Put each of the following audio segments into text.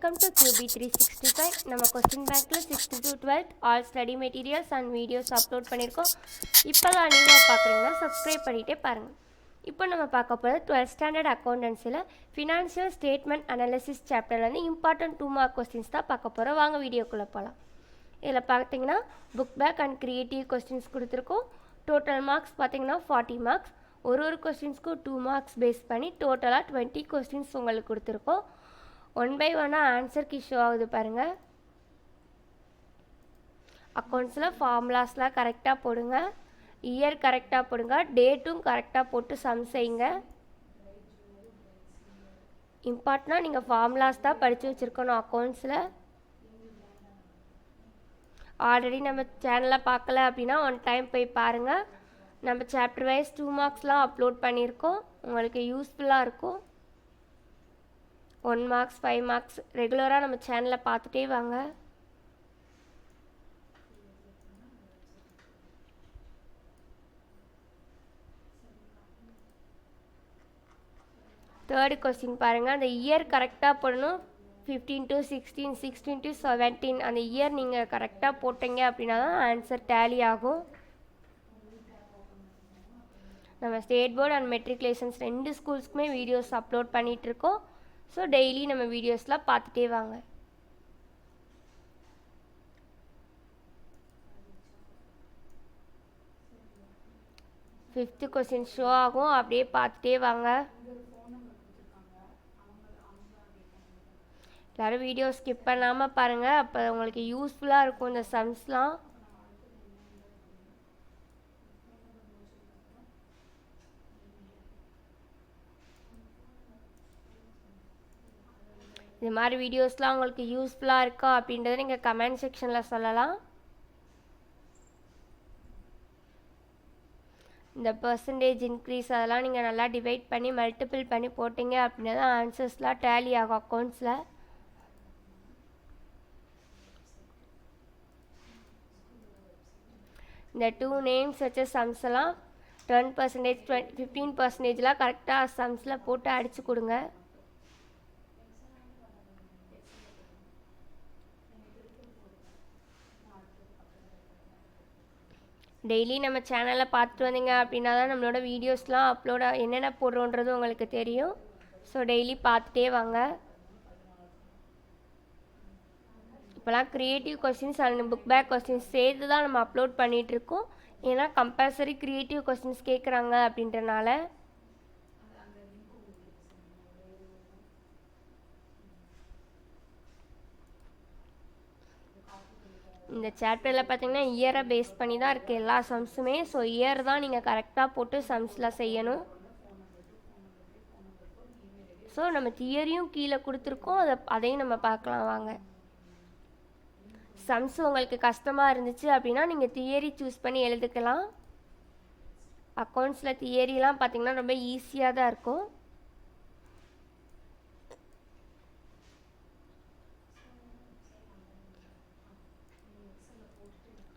Welcome to QB365. நம்ம question பேங்க்கில் 6th to 12th all study materials and videos upload பண்ணியிருக்கோம். இப்போதான் நீங்கள் பார்க்குறீங்கன்னா சப்ஸ்கிரைப் பண்ணிகிட்டே பாருங்கள். இப்போ நம்ம பார்க்க போகிறது 12th ஸ்டாண்டர்ட் அக்கௌண்டன்சியில் ஃபினான்ஷியல் ஸ்டேட்மெண்ட் அனாலிசிஸ் சாப்டர்லேருந்து இம்பார்ட்டன்ட் 2 மார்க் கொஸ்டின்ஸ் தான் பார்க்க போகிறோம். வாங்க வீடியோக்குள்ளே போகலாம். இதில் பார்த்தீங்கன்னா book back and creative questions கொடுத்துருக்கோம். டோட்டல் மார்க்ஸ் பார்த்தீங்கன்னா 40 மார்க்ஸ். ஒரு கொஸ்டின்ஸ்க்கும் 2 மார்க்ஸ் பேஸ் பண்ணி டோட்டலாக 20 கொஸ்டின்ஸ் உங்களுக்கு கொடுத்துருக்கோம். 1 by 1 ஆன்சருக்கு ஷோ ஆகுது பாருங்கள். அக்கௌண்ட்ஸில் ஃபார்முலாஸ்லாம் கரெக்டாக போடுங்க, இயர் கரெக்டாக போடுங்க, டேட்டும் கரெக்டாக போட்டு சம் செய்யுங்க. இம்பார்ட்டனாக நீங்கள் ஃபார்முலாஸ் தான் படித்து வச்சுருக்கணும் அக்கௌண்ட்ஸில். ஆல்ரெடி நம்ம சேனலில் பார்க்கல அப்படின்னா 1 டைம் போய் பாருங்கள். நம்ம சாப்டர் வைஸ் 2 மார்க்ஸ்லாம் அப்லோட் பண்ணியிருக்கோம், உங்களுக்கு யூஸ்ஃபுல்லாக இருக்கும். 1 மார்க்ஸ் 5 மார்க்ஸ் ரெகுலராக நம்ம சேனலில் பார்த்துட்டே வாங்க. தேர்டு கொஸ்டின் பாருங்கள். அந்த இயர் கரெக்டாக போடணும். 15 to 16, 16 to 17 அந்த இயர் நீங்கள் கரெக்டாக போட்டீங்க அப்படின்னா தான் ஆன்சர் டேலி ஆகும். நம்ம ஸ்டேட் போர்டு அண்ட் மெட்ரிகுலேஷன்ஸ் 2 ஸ்கூல்ஸ்க்குமே வீடியோஸ் அப்லோட் பண்ணிகிட்ருக்கோம். ஸோ டெய்லி நம்ம வீடியோஸ்லாம் பார்த்துட்டே வாங்க. ஃபிஃப்த்து கொஸ்டின் ஷோ ஆகும், அப்படியே பார்த்துட்டே வாங்க. எல்லோரும் வீடியோ ஸ்கிப் பண்ணாமல் பாருங்கள், அப்போ உங்களுக்கு யூஸ்ஃபுல்லாக இருக்கும் இந்த சம்ஸ்லாம். இது மாதிரி வீடியோஸ்லாம் உங்களுக்கு யூஸ்ஃபுல்லாக இருக்கா அப்படின்றத நீங்கள் கமெண்ட் செக்ஷனில் சொல்லலாம். இந்த பர்சன்டேஜ் இன்க்ரீஸ் அதெல்லாம் நீங்கள் நல்லா டிவைட் பண்ணி மல்டிபிள் பண்ணி போட்டிங்க அப்படின்னா தான் ஆன்சர்ஸ்லாம் டேலி ஆகும் அக்கௌண்ட்ஸில். இந்த 2 நேம்ஸ் வச்ச சம்ஸ் எல்லாம் 10%, 15%லாம் கரெக்டாக சம்ஸில் போட்டு அடித்து கொடுங்க. டெய்லி நம்ம சேனலில் பார்த்துட்டு வந்தீங்க அப்படின்னா தான் நம்மளோட வீடியோஸ்லாம் என்னென்ன போடுறோன்றது உங்களுக்கு தெரியும். ஸோ டெய்லி பார்த்துட்டே வாங்க. இப்போலாம் creative questions and book back questions சேர்த்து தான் நம்ம அப்லோட் பண்ணிகிட்ருக்கோம். ஏன்னா கம்பல்சரி க்ரியேட்டிவ் கொஸ்டின்ஸ் கேட்குறாங்க அப்படின்றனால. இந்த சாப்டரில் பார்த்தீங்கன்னா இயரை பேஸ் பண்ணி தான் இருக்குது எல்லா சம்ஸுமே. ஸோ இயர் தான் நீங்கள் கரெக்டாக போட்டு சம்ஸில் செய்யணும். ஸோ நம்ம தியரியும் கீழே கொடுத்துருக்கோம், அதையும் நம்ம பார்க்கலாம் வாங்க. சம்ஸ் உங்களுக்கு கஷ்டமாக இருந்துச்சு அப்படின்னா நீங்கள் தியரி சூஸ் பண்ணி எழுதுக்கலாம். அக்கௌண்ட்ஸில் தியரிலாம் பார்த்தீங்கன்னா ரொம்ப ஈஸியாக தான் இருக்கும்.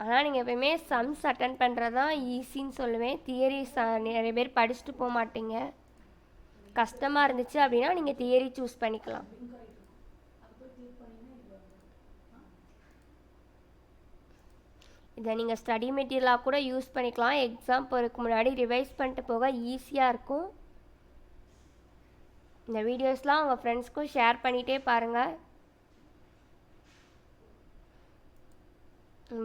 ஆனால் நீங்கள் எப்போயுமே சம்ஸ் அட்டன் பண்ணுறது தான் ஈஸின்னு சொல்லுவேன். தியரி நிறைய பேர் படிச்சுட்டு போக மாட்டீங்க. கஷ்டமாக இருந்துச்சு அப்படின்னா நீங்கள் தியரி சூஸ் பண்ணிக்கலாம். இதை நீங்கள் ஸ்டடி மெட்டீரியலாக கூட யூஸ் பண்ணிக்கலாம். எக்ஸாம் போகிறதுக்கு முன்னாடி ரிவைஸ் பண்ணிட்டு போக ஈஸியாக இருக்கும். இந்த வீடியோஸ்லாம் உங்கள் ஃப்ரெண்ட்ஸ்க்கும் ஷேர் பண்ணிகிட்டே பாருங்கள்.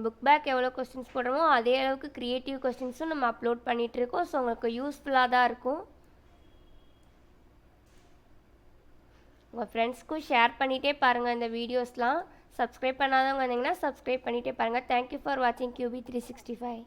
புக் பேக் எவ்வளோ கொஸ்டின்ஸ் போடுறோமோ அதே அளவுக்கு க்ரியேட்டிவ் கொஸ்டின்ஸும் நம்ம அப்லோட் பண்ணிகிட்ருக்கோம். ஸோ உங்களுக்கு யூஸ்ஃபுல்லாக தான் இருக்கும். உங்கள் ஃப்ரெண்ட்ஸ்க்கும் ஷேர் பண்ணிகிட்டே பாருங்கள் இந்த வீடியோஸ்லாம். சப்ஸ்கிரைப் பண்ணாதவங்க வந்தீங்கன்னா சப்ஸ்கிரைப் பண்ணிகிட்டே பாருங்கள். தேங்க்யூ ஃபார் வாட்சிங் QB365.